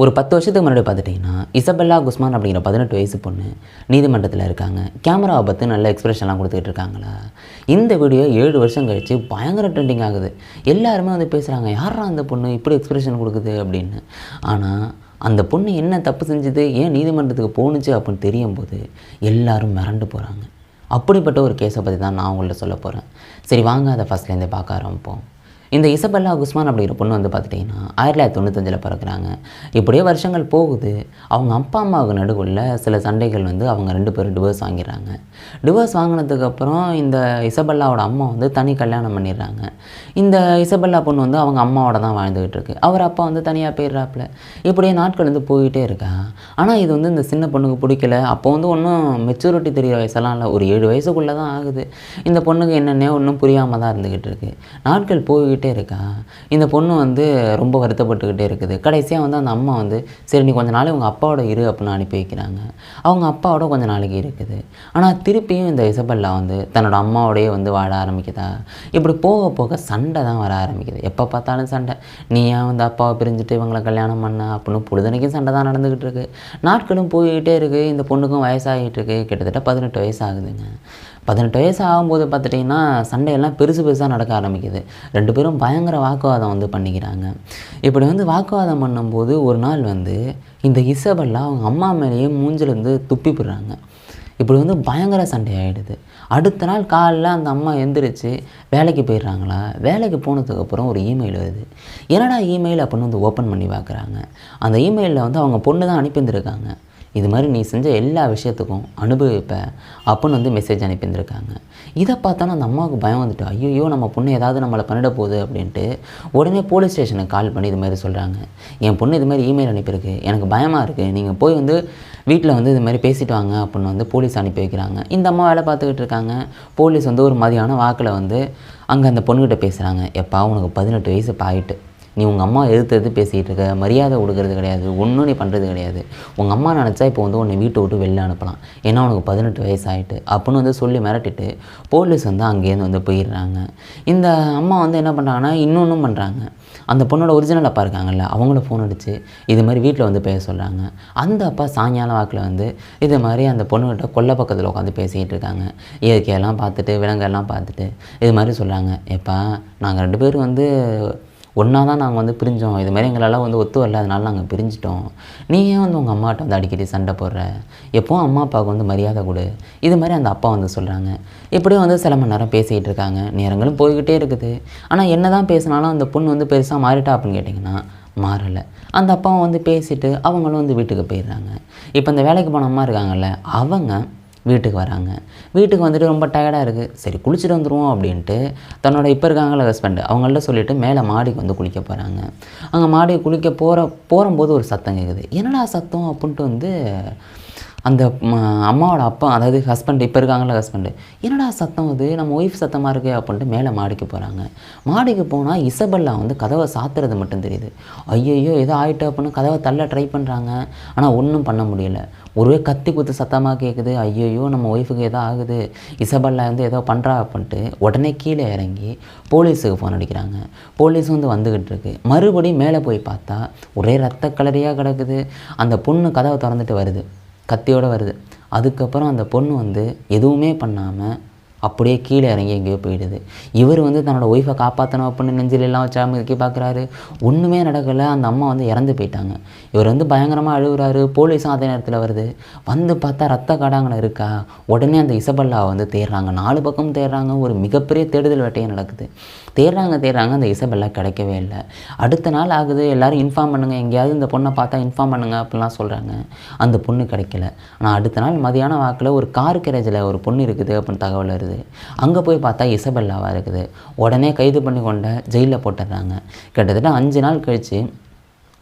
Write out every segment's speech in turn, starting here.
ஒரு 10 வருஷத்துக்கு முன்னாடி பார்த்துட்டிங்கன்னா, இசபெல்லா குஸ்மான் அப்படிங்கிற 18 வயசு பொண்ணு நீதிமன்றத்தில இருக்காங்க. கேமராவை பார்த்து நல்ல எக்ஸ்பிரஷன்லாம் குடுத்துக்கிட்டு இருக்காங்களா. இந்த வீடியோ 7 வருஷம் கழிச்சு பயங்கர ட்ரெண்டிங் ஆகுது. எல்லாருமே வந்து பேசுகிறாங்க, யார்ரா அந்த பொண்ணு இப்படி எக்ஸ்பிரஷன் கொடுக்குது அப்படின்னு. ஆனால் அந்த பொண்ணு என்ன தப்பு செஞ்சுது, ஏன் நீதிமன்றத்துக்கு போணுச்சு அப்படின்னு தெரியும்போது எல்லாரும் மிரண்டு போகிறாங்க. அப்படிப்பட்ட ஒரு கேஸை பற்றி தான் நான் உங்கள்ட்ட சொல்ல போகிறேன். சரி வாங்க அதை ஃபஸ்ட்லேருந்தே பார்க்க ஆரம்பிப்போம். இந்த இசபெல்லா குஸ்மான் அப்படிங்கிற பொண்ணு வந்து பார்த்துட்டிங்கன்னா 1995 பிறக்கிறாங்க. இப்படியே வருஷங்கள் போகுது. அவங்க அப்பா அம்மாவுக்கு நடுவில் சில சண்டைகள் வந்து அவங்க 2 பேரும் டிவோர்ஸ் வாங்கிடுறாங்க. டிவோர்ஸ் வாங்கினதுக்கப்புறம் இந்த இசபெல்லாவோட அம்மா வந்து தனி கல்யாணம் பண்ணிடுறாங்க. இந்த இசபெல்லா பொண்ணு வந்து அவங்க அம்மாவோட தான் வாழ்ந்துக்கிட்டு இருக்கு. அவர் அப்பா வந்து தனியாக போயிடுறாப்புல. இப்படியே நாட்கள் வந்து போய்கிட்டே இருக்கா. ஆனால் இது வந்து இந்த சின்ன பொண்ணுக்கு பிடிக்கல. அப்போ வந்து ஒன்றும் மெச்சூரிட்டி தெரிகிற வயசெல்லாம் இல்லை, ஒரு 7 வயசுக்குள்ளே தான் ஆகுது. இந்த பொண்ணுக்கு என்னென்னே ஒன்றும் புரியாமல் தான் இருந்துக்கிட்டு இருக்கு. நாட்கள் போய்கிட்டே இருக்கா. இந்த பொண்ணு வந்து ரொம்ப வருத்தப்பட்டுக்கிட்டே இருக்குது. கடைசியாக வந்து அந்த அம்மா வந்து சரி நீ கொஞ்ச நாள் உங்கள் அப்பாவோட இரு அப்படின்னு அனுப்பி வைக்கிறாங்க. அவங்க அப்பாவோட கொஞ்ச நாளைக்கு இருக்குது. ஆனால் திருப்பியும் இந்த இசபெல்லா வந்து தன்னோட அம்மாவோடையே வந்து வாழ ஆரம்பிக்குதா. இப்படி போக போக சண்டை தான் வர ஆரம்பிக்குது. எப்போ பார்த்தாலும் சண்டை. நீ ஏன் வந்து அப்பாவை பிரிஞ்சுட்டு இவங்களை கல்யாணம் பண்ண அப்படின்னு பொழுதனைக்கும் சண்டை தான் நடந்துக்கிட்டு இருக்கு. நாட்களும் போய்கிட்டே இருக்குது. இந்த பொண்ணுக்கும் வயசாகிட்டு இருக்கு. கிட்டத்தட்ட 18 வயசு ஆகுதுங்க. 18 வயசு ஆகும்போது பார்த்துட்டிங்கன்னா சண்டையெல்லாம் பெருசாக நடக்க ஆரம்பிக்குது. 2 பேரும் பயங்கர வாக்குவாதம் வந்து பண்ணிக்கிறாங்க. இப்படி வந்து வாக்குவாதம் பண்ணும்போது ஒரு நாள் வந்து இந்த இசபெல்லா அவங்க அம்மா மேலேயே மூஞ்சிலேருந்து துப்பி போடுறாங்க. இப்படி வந்து பயங்கர சண்டை ஆகிடுது. அடுத்த நாள் காலையில் அந்த அம்மா எந்திரிச்சு வேலைக்கு போயிடுறாங்களா. வேலைக்கு போனதுக்கப்புறம் ஒரு இமெயில் வருது. என்னடா இமெயில் அப்படின்னு வந்து ஓப்பன் பண்ணி பார்க்குறாங்க. அந்த இமெயிலில் வந்து அவங்க பொண்ணு தான் அனுப்பியிருந்திருக்காங்க. இது மாதிரி நீ செஞ்ச எல்லா விஷயத்துக்கும் அனுபவிப்ப அப்படின்னு வந்து மெசேஜ் அனுப்பியிருந்திருக்காங்க. இதை பார்த்தோன்னா அந்த அம்மாவுக்கு பயம் வந்துட்டு, ஐயோ நம்ம பொண்ணு ஏதாவது நம்மளை பண்ணிட போகுது அப்படின்ட்டு உடனே போலீஸ் ஸ்டேஷனுக்கு கால் பண்ணி இது மாதிரி சொல்கிறாங்க. என் பொண்ணு இது மாதிரி இமெயில் அனுப்பியிருக்கு, எனக்கு பயமாக இருக்குது, நீங்கள் போய் வந்து வீட்டில் வந்து இது மாதிரி பேசிட்டு வாங்க அப்படின்னு வந்து போலீஸ் அனுப்பி வைக்கிறாங்க. இந்த அம்மா வேலை பார்த்துக்கிட்டு இருக்காங்க. போலீஸ் வந்து ஒரு மதியான வாக்கில் வந்து அங்கே அந்த பொண்ணுக்கிட்ட பேசுகிறாங்க. எப்பா உனக்கு 18 வயசு ஆகிட்டு, நீ உங்கள் அம்மா எதிர்த்து பேசிகிட்டு இருக்க, மரியாதை கொடுக்கறது கிடையாது, ஒன்றும் நீ பண்ணுறது கிடையாது. உங்கள் அம்மா நினச்சா இப்போ வந்து உன்னை வீட்டை விட்டு வெளில அனுப்பலாம், ஏன்னா உனக்கு 18 வயசு ஆகிட்டு அப்படின்னு வந்து சொல்லி மிரட்டிட்டு போலீஸ் வந்து அங்கேருந்து வந்து போயிடுறாங்க. இந்த அம்மா வந்து என்ன பண்ணுறாங்கன்னா இன்னொன்றும் பண்ணுறாங்க. அந்த பொண்ணோட ஒரிஜினல் அப்பா இருக்காங்கல்ல, அவங்கள ஃபோன் அடித்து இது மாதிரி வீட்டில் வந்து பேச சொல்கிறாங்க. அந்த அப்பா சாயங்காலம் வாக்கில் வந்து இது மாதிரி அந்த பொண்ணுக்கிட்ட கொல்லை பக்கத்தில் உட்காந்து பேசிக்கிட்டு இருக்காங்க. இயற்கையெல்லாம் பார்த்துட்டு விலங்கெல்லாம் பார்த்துட்டு இது மாதிரி சொல்கிறாங்க. எப்பா நாங்கள் 2 பேரும் வந்து ஒன்றா தான் நாங்கள் வந்து பிரிஞ்சோம், இது மாதிரி எங்களெல்லாம் வந்து ஒத்து வரல, அதனால நாங்கள் பிரிஞ்சிட்டோம். நீ ஏன் வந்து உங்கள் அம்மாட்ட வந்து அடிக்கடி சண்டை போடுற, எப்போவும் அம்மா அப்பாவுக்கு வந்து மரியாதை கொடு, இது மாதிரி அந்த அப்பா வந்து சொல்கிறாங்க. இப்படியும் வந்து சில மணி நேரம் பேசிக்கிட்டு இருக்காங்க. நேரங்களும் போய்கிட்டே இருக்குது. ஆனால் என்ன தான் பேசினாலும் அந்த பொண்ணு வந்து பெருசாக மாறிட்டா அப்படின்னு கேட்டிங்கன்னா மாறலை. அந்த அப்பாவும் வந்து பேசிவிட்டு அவங்களும் வந்து வீட்டுக்கு போயிடுறாங்க. இப்போ இந்த வேலைக்கு போன அம்மா இருக்காங்கல்ல, அவங்க வீட்டுக்கு வராங்க. வீட்டுக்கு வந்துட்டு ரொம்ப டயர்டாக இருக்குது, சரி குளிச்சுட்டு வந்துடுவோம் அப்படின்ட்டு தன்னோட இப்போ இருக்காங்கள ஹஸ்பண்ட் அவங்கள்ட்ட சொல்லிவிட்டு மேலே மாடிக்கு வந்து குளிக்க போகிறாங்க. அங்கே மாடிக்கு குளிக்க போகும்போது ஒரு சத்தம் கேட்குது. என்னடா சத்தம் அப்படின்ட்டு வந்து அந்த அம்மாவோட அப்பா, அதாவது ஹஸ்பண்ட் இப்போ இருக்காங்கள ஹஸ்பண்டு, என்னடா சத்தம் அது, நம்ம ஒய்ஃப் சத்தமாக இருக்குது அப்படின்ட்டு மேலே மாடிக்கு போகிறாங்க. மாடிக்கு போனால் இசபெல்லா வந்து கதவை சாத்துறது மட்டும் தெரியுது. ஐயோ ஏதோ ஆகிட்டு அப்படின்னு கதவை தள்ள ட்ரை பண்ணுறாங்க. ஆனால் ஒன்றும் பண்ண முடியல. ஒருவே கத்தி குத்து சத்தமாக கேட்குது. ஐயோ நம்ம ஒய்ஃபுக்கு ஏதோ ஆகுது, இசபெல்லா வந்து ஏதோ பண்ணுறா அப்படின்ட்டு உடனே கீழே இறங்கி போலீஸுக்கு ஃபோன் அடிக்கிறாங்க. போலீஸ் வந்து வந்துக்கிட்டு இருக்கு. மறுபடியும் மேலே போய் பார்த்தா ஒரே ரத்த கலரியாக கிடக்குது. அந்த பொண்ணு கதவை திறந்துட்டு வருது, கத்தியோடு வருது. அதுக்கப்புறம் அந்த பொண்ணு வந்து எதுவுமே பண்ணாமல் அப்படியே கீழே இறங்கி எங்கேயோ போயிடுது. இவர் வந்து தன்னோட ஒய்ஃபை காப்பாற்றணும் அப்படின்னு நெஞ்சிலெல்லாம் வச்சா முக்கி பார்க்குறாரு. ஒன்றுமே நடக்கலை. அந்த அம்மா வந்து இறந்து போயிட்டாங்க. இவர் வந்து பயங்கரமாக அழுகுறாரு. போலீஸும் அதே நேரத்தில் வருது. வந்து பார்த்தா ரத்த காடாங்கன்னு இருக்கா. உடனே அந்த இசபெல்லாவை வந்து தேடுறாங்க. 4 பக்கம் தேடுறாங்க. ஒரு மிகப்பெரிய தேடுதல் வேட்டையே நடக்குது. தேடுறாங்க. அந்த இசபெல்லா கிடைக்கவே இல்லை. அடுத்த நாள் ஆகுது. எல்லோரும் இன்ஃபார்ம் பண்ணுங்கள், எங்கேயாவது இந்த பொண்ணை பார்த்தா இன்ஃபார்ம் பண்ணுங்கள் அப்படிலாம் சொல்கிறாங்க. அந்த பொண்ணு கிடைக்கல. ஆனால் அடுத்த நாள் மதியான வாக்கில் ஒரு கார் கேரேஜில் ஒரு பொண்ணு இருக்குது அப்படின்னு தகவல் வருது. அங்கே போய் பார்த்தா இசபெல்லாவாக இருக்குது. உடனே கைது பண்ணி கொண்ட ஜெயிலில் போட்டுடுறாங்க. கிட்டத்தட்ட 5 நாள் கழித்து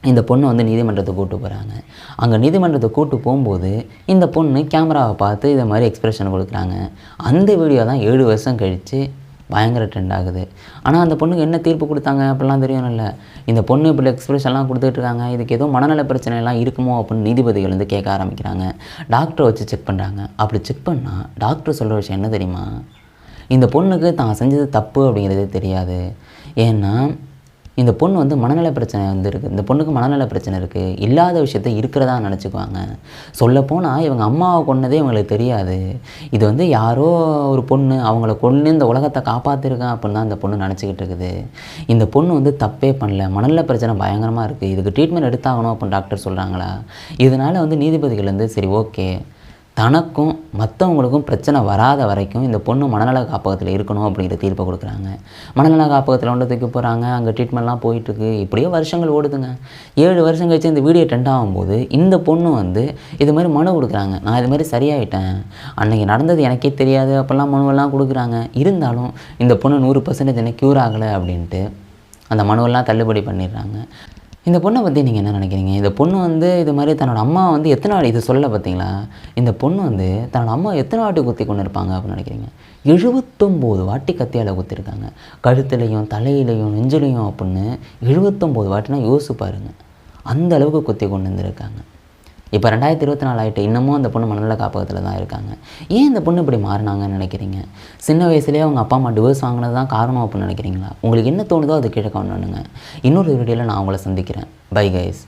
இந்த பொண்ணு வந்து நீதிமன்றத்துக்கு கூப்பிட்டு போகிறாங்க. அங்கே நீதிமன்றத்தை கூப்பிட்டு போகும்போது இந்த பொண்ணு கேமராவை பார்த்து இதை மாதிரி எக்ஸ்பிரஷன் கொடுக்குறாங்க. அந்த வீடியோ தான் 7 வருஷம் கழித்து பயங்கர ட்ரெண்ட் ஆகுது. ஆனால் அந்த பொண்ணுக்கு என்ன தீர்ப்பு கொடுத்தாங்க அப்படிலாம் தெரியணும்ல. இந்த பொண்ணு இப்படி எக்ஸ்பிரஷன்லாம் கொடுத்துட்ருக்காங்க, இதுக்கு ஏதோ மனநல பிரச்சனைலாம் இருக்குமோ அப்படின்னு நீதிபதிகள் வந்து கேட்க ஆரம்பிக்கிறாங்க. டாக்டரை வச்சு செக் பண்ணுறாங்க. அப்படி செக் பண்ணால் டாக்டர் சொல்கிற விஷயம் என்ன தெரியுமா, இந்த பொண்ணுக்கு தான் செஞ்சது தப்பு அப்படிங்கிறதே தெரியாது. ஏன்னா இந்த பொண்ணு வந்து மனநல பிரச்சனை வந்து இருக்குது, இந்த பொண்ணுக்கு மனநல பிரச்சனை இருக்குது, இல்லாத விஷயத்த இருக்கிறதா நினச்சிக்குவாங்க. சொல்லப்போனால் இவங்க அம்மாவை கொன்னதே இவங்களுக்கு தெரியாது. இது வந்து யாரோ ஒரு பொண்ணு அவங்கள கொன்று இந்த உலகத்தை காப்பாற்றிருக்கேன் அப்படின்னு தான் இந்த பொண்ணு நினச்சிக்கிட்டு இருக்குது. இந்த பொண்ணு வந்து தப்பே பண்ணல, மனநல பிரச்சனை பயங்கரமாக இருக்குது, இதுக்கு ட்ரீட்மெண்ட் எடுத்தாகணும் அப்படின்னு டாக்டர் சொல்கிறாங்களா. இதனால் வந்து நீதிபதிகள் வந்து சரி ஓகே, தனக்கும் மற்றவங்களுக்கும் பிரச்சனை வராத வரைக்கும் இந்த பொண்ணு மனநல காப்பகத்தில் இருக்கணும் அப்படிங்கிற தீர்ப்பை கொடுக்குறாங்க. மனநல காப்பகத்தில் கொண்டு தூக்கி போகிறாங்க, அங்கே ட்ரீட்மெண்ட்லாம் போயிட்டுருக்கு. இப்படியே வருஷங்கள் ஓடுதுங்க. 7 வருஷம் கழிச்சு இந்த வீடியோ ட்ரெண்ட் ஆகும்போது இந்த பொண்ணு வந்து இது மாதிரி மனு கொடுக்குறாங்க. நான் இது மாதிரி சரியாயிட்டேன், அன்றைக்கி நடந்தது எனக்கே தெரியாது அப்போல்லாம் மனுவெல்லாம் கொடுக்குறாங்க. இருந்தாலும் இந்த பொண்ணு 100% என்ன க்யூர் ஆகலை அப்படின்ட்டு அந்த மனுவெல்லாம் தள்ளுபடி பண்ணிடுறாங்க. இந்த பொண்ணை பற்றி நீங்கள் என்ன நினைக்கிறீங்க? இந்த பொண்ணு வந்து இது மாதிரி தன்னோட அம்மா வந்து எத்தனை வாட்டி இது சொல்ல பார்த்தீங்களா? இந்த பொண்ணு வந்து தன்னோட அம்மா எத்தனை வாட்டி குத்தி கொண்டு இருப்பாங்க அப்படின்னு நினைக்கிறீங்க? 79 வாட்டி கத்தியால் குத்திருக்காங்க. கழுத்துலையும் தலையிலையும் நெஞ்சிலையும் அப்படின்னு 79 வாட்டினா யோசிச்சு பாருங்க. அந்த அளவுக்கு குத்தி கொண்டு வந்துருக்காங்க. இப்போ 2024 ஆகிட்டு இன்னமும் அந்த பொண்ணு மனநல காப்பகத்தில் தான் இருக்காங்க. ஏன் இந்த பொண்ணு இப்படி மாறினாங்கன்னு நினைக்கிறீங்க? சின்ன வயசுலேயே அவங்க அப்பா அம்மா டிவோர்ஸ் வாங்கினது தான் காரணம் அப்படின்னு நினைக்கிறீங்களா? உங்களுக்கு என்ன தோணுதோ அது கீழே கமெண்ட் பண்ணுங்க. இன்னொரு வீடியோவில் நான் உங்களை சந்திக்கிறேன். Bye guys.